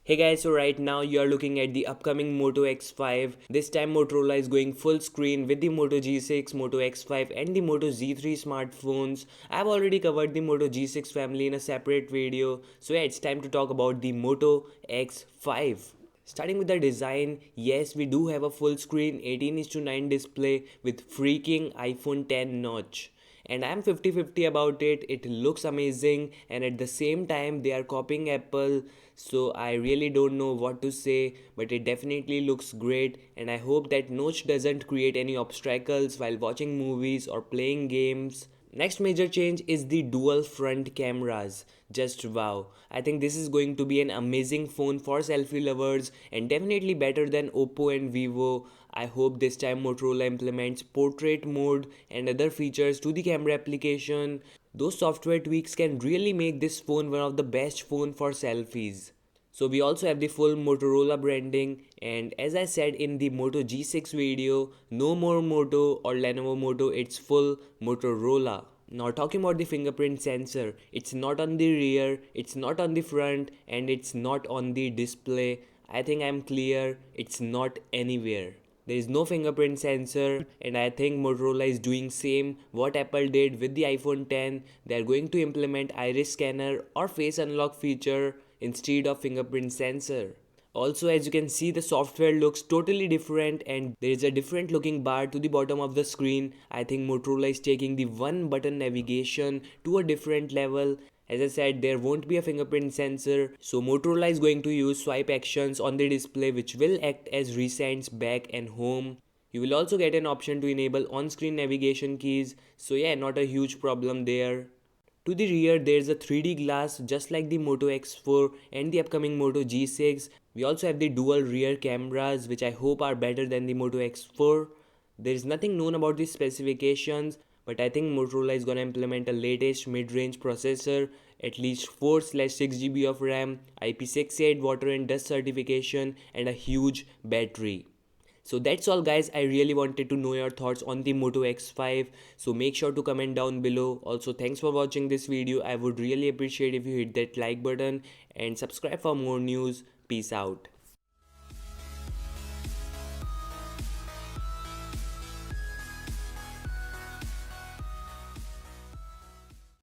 Hey guys, so right now you are looking at the upcoming Moto X5. This time Motorola is going full screen with the Moto G6, Moto X5 and the Moto Z3 smartphones. I've already covered the Moto G6 family in a separate video. So yeah, it's time to talk about the Moto X5. Starting with the design, yes, we do have a full screen 18:9 display with freaking iPhone 10 notch. And I'm 50-50 about it. It looks amazing, and at the same time, they are copying Apple. So I really don't know what to say, but it definitely looks great. And I hope that notch doesn't create any obstacles while watching movies or playing games. Next major change is the dual front cameras. Just wow. I think this is going to be an amazing phone for selfie lovers and definitely better than Oppo and Vivo. I hope this time Motorola implements portrait mode and other features to the camera application. Those software tweaks can really make this phone one of the best phone for selfies. So we also have the full Motorola branding, and as I said in the Moto G6 video, no more Moto or Lenovo Moto, it's full Motorola. Now talking about the fingerprint sensor, it's not on the rear, it's not on the front, and it's not on the display. I think I'm clear, it's not anywhere. There is no fingerprint sensor, and I think Motorola is doing same what Apple did with the iPhone 10. They are going to implement iris scanner or face unlock feature instead of fingerprint sensor. Also, as you can see, the software looks totally different and there is a different looking bar to the bottom of the screen. I think Motorola is taking the one button navigation to a different level. As I said, there won't be a fingerprint sensor, so Motorola is going to use swipe actions on the display which will act as recents, back and home. You will also get an option to enable on-screen navigation keys, so yeah, not a huge problem there. To the rear, there's a 3D glass just like the Moto X4 and the upcoming Moto G6. We also have the dual rear cameras, which I hope are better than the Moto X4. There is nothing known about the specifications, but I think Motorola is gonna implement a latest mid-range processor, at least 4/6 GB of RAM, IP68 water and dust certification, and a huge battery. So that's all guys, I really wanted to know your thoughts on the Moto X5, so make sure to comment down below. Also thanks for watching this video. I would really appreciate if you hit that like button and subscribe for more news. Peace out.